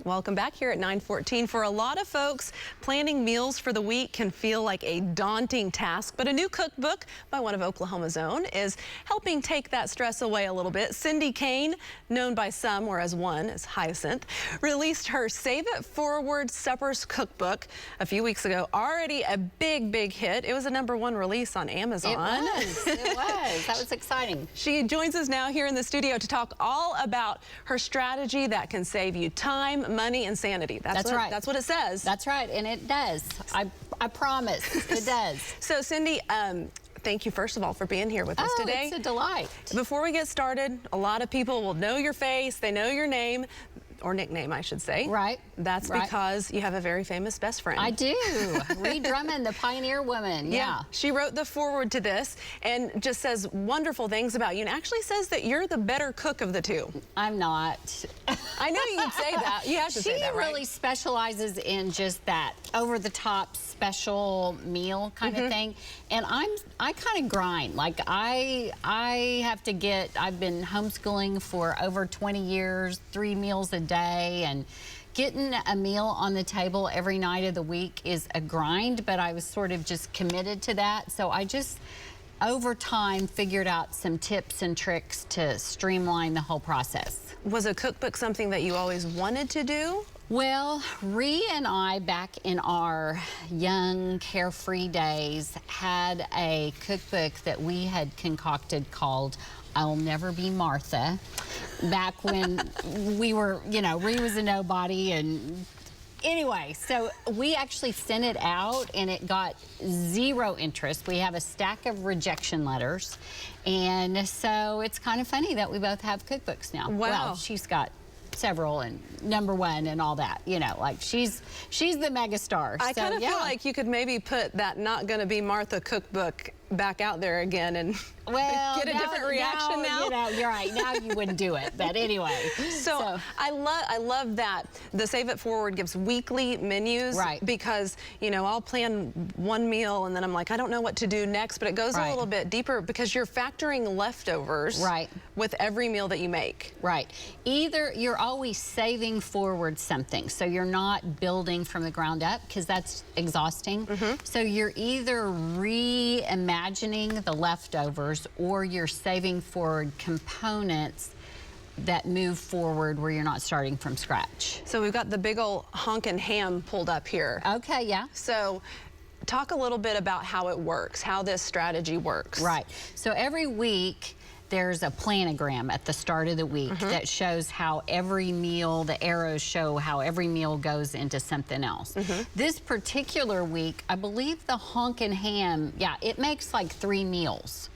Welcome back here at 9:14. For a lot of folks, planning meals for the week can feel like a daunting task, but a new cookbook by one of Oklahoma's own is helping take that stress away a little bit. Cyndi Kane, known by some or as one as Hyacinth, released her Save It Forward Suppers cookbook a few weeks ago. Already a big hit. It was a #1 release on Amazon. It was. That was exciting. She joins us now here in the studio to talk all about her strategy that can save you time, money, and sanity. That's right. That's what it says. That's right, and it does. I promise, it does. So, Cyndi, thank you, first of all, for being here with us today. It's a delight. Before we get started, a lot of people will know your face, they know your name, or nickname, I should say. Right. That's because you have a very famous best friend. I do. Ree Drummond, the pioneer woman. Yeah. She wrote the foreword to this and just says wonderful things about you, and actually says that you're the better cook of the two. I'm not. I know you'd say that. You have to say that, right? She really specializes in just that over-the-top special meal kind of thing, and I kind of grind. Like I have to get. I've been homeschooling for over 20 years, 3 meals a day, and getting a meal on the table every night of the week is a grind, but I was sort of just committed to that. So I just, over time, figured out some tips and tricks to streamline the whole process. Was a cookbook something that you always wanted to do? Well, Ree and I, back in our young, carefree days, had a cookbook that we had concocted called I'll Never Be Martha, back when we were, you know, Ree was a nobody, and anyway, so we actually sent it out and it got 0 interest. We have a stack of rejection letters, and so it's kind of funny that we both have cookbooks now. Wow. Well, she's got several and #1 and all that, you know, like she's the megastar. I kind of feel like you could maybe put that Not Gonna Be Martha cookbook back out there again and get a different reaction now. You know, you're right. Now you wouldn't do it, but anyway. So I love that the Save It Forward gives weekly menus. Right. Because, you know, I'll plan one meal and then I'm like, I don't know what to do next, but it goes a little bit deeper because you're factoring leftovers with every meal that you make. Right. Either you're always saving forward something, so you're not building from the ground up, because that's exhausting. So you're either reimagining the leftovers, or you're saving forward components that move forward where you're not starting from scratch. So we've got the big old honkin' ham pulled up here. Okay, yeah. So talk a little bit about how it works, how this strategy works. Right. So every week there's a planogram at the start of the week that shows how every meal, the arrows show how every meal goes into something else. This particular week, I believe the honkin' ham, it makes like 3 meals.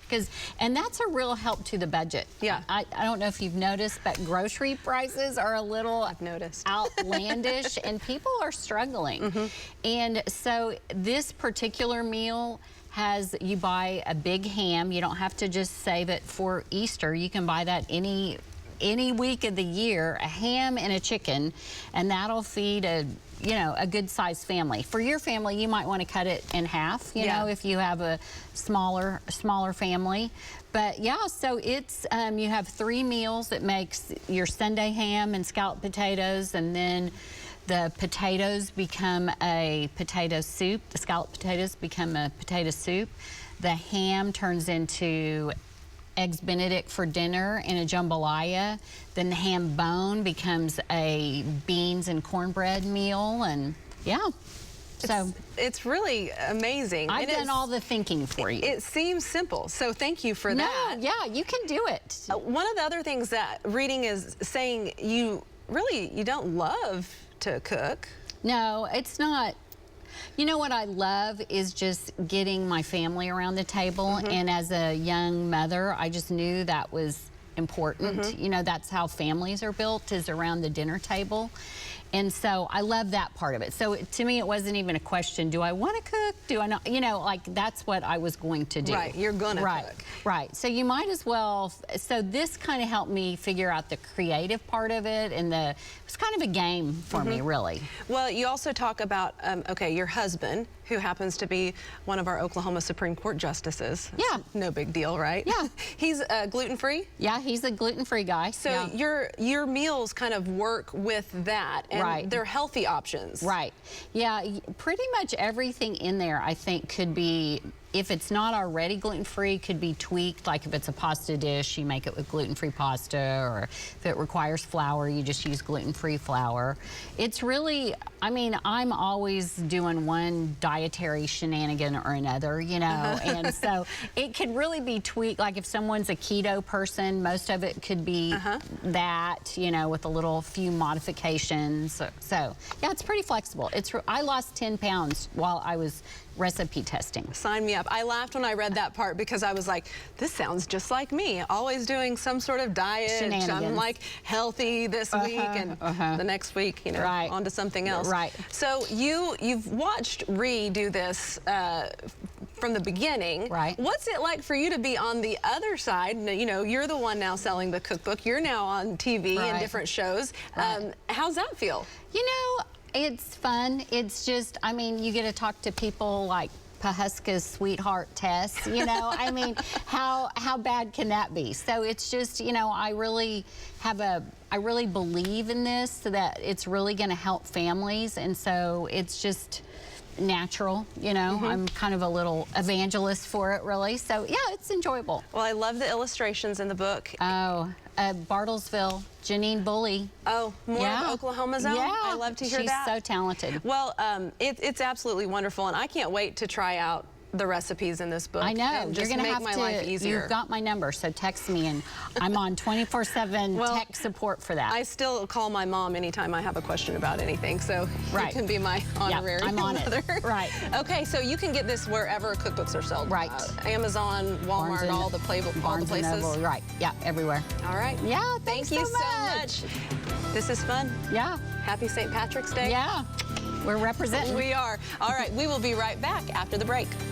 And that's a real help to the budget. Yeah. I don't know if you've noticed, but grocery prices are a little outlandish and people are struggling. And so this particular meal has, you buy a big ham. You don't have to just save it for Easter. You can buy that any week of the year, a ham and a chicken, and that'll feed a good sized family. For your family, you might want to cut it in half, you know, if you have a smaller family. But yeah, so it's, you have 3 meals that makes your Sunday ham and scalloped potatoes, and then the potatoes become a potato soup. The scalloped potatoes become a potato soup. The ham turns into Eggs Benedict for dinner in a jambalaya. Then the ham bone becomes a beans and cornbread meal, and so it's really amazing. I've done all the thinking for you. It seems simple, so thank you for that. Yeah, you can do it. One of the other things that reading is saying, you don't love to cook. No, it's not. You know what I love is just getting my family around the table, and as a young mother, I just knew that was important. You know, that's how families are built, is around the dinner table. And so I love that part of it. So to me, it wasn't even a question, do I want to cook? Do I not? You know, like that's what I was going to do. Right, you're gonna cook. Right, so you might as well, so this kind of helped me figure out the creative part of it, and it was kind of a game for me, really. Well, you also talk about, okay, your husband, who happens to be one of our Oklahoma Supreme Court justices. Yeah. No big deal, right? Yeah. He's gluten-free? Yeah, he's a gluten-free guy. So your meals kind of work with that, and they're healthy options. Right. Yeah, pretty much everything in there, I think, could be, if it's not already gluten-free, could be tweaked. Like if it's a pasta dish, you make it with gluten-free pasta, or if it requires flour, you just use gluten-free flour. It's really, I mean, I'm always doing one dietary shenanigan or another, you know, and so it could really be tweaked. Like if someone's a keto person, most of it could be that, you know, with a little few modifications. So yeah, it's pretty flexible. I lost 10 pounds while I was recipe testing. Sign me up. I laughed when I read that part because I was like, this sounds just like me. Always doing some sort of diet. I'm like healthy this week, and the next week, you know, on to something else. Right. So you've watched Ree do this from the beginning. Right. What's it like for you to be on the other side? You know, you're the one now selling the cookbook. You're now on TV and different shows. How's that feel? You know, it's fun. It's just, I mean, you get to talk to people like Pahuska's sweetheart Tess, you know. I mean, how bad can that be? So it's just, you know, I really believe in this, so that it's really going to help families, and so it's just natural, you know. I'm kind of a little evangelist for it, really. So yeah, it's enjoyable. Well, I love the illustrations in the book. Oh, Bartlesville, Janine Bully. Oh, more of Oklahoma's own? Yeah, I love to hear that. She's so talented. Well, it's absolutely wonderful, and I can't wait to try out the recipes in this book. I know. And just You're going to have my life easier. You've got my number, so text me, and I'm on 24/7 tech support for that. I still call my mom anytime I have a question about anything, so you can be my honorary I'm on mother. it. Right. Okay, so you can get this wherever cookbooks are sold. Right. Amazon, Walmart, all the places. Noble, right. Yeah, everywhere. All right. Yeah. Thank you so much. This is fun. Yeah. Happy St. Patrick's Day. Yeah. We're representing. We are. All right. We will be right back after the break.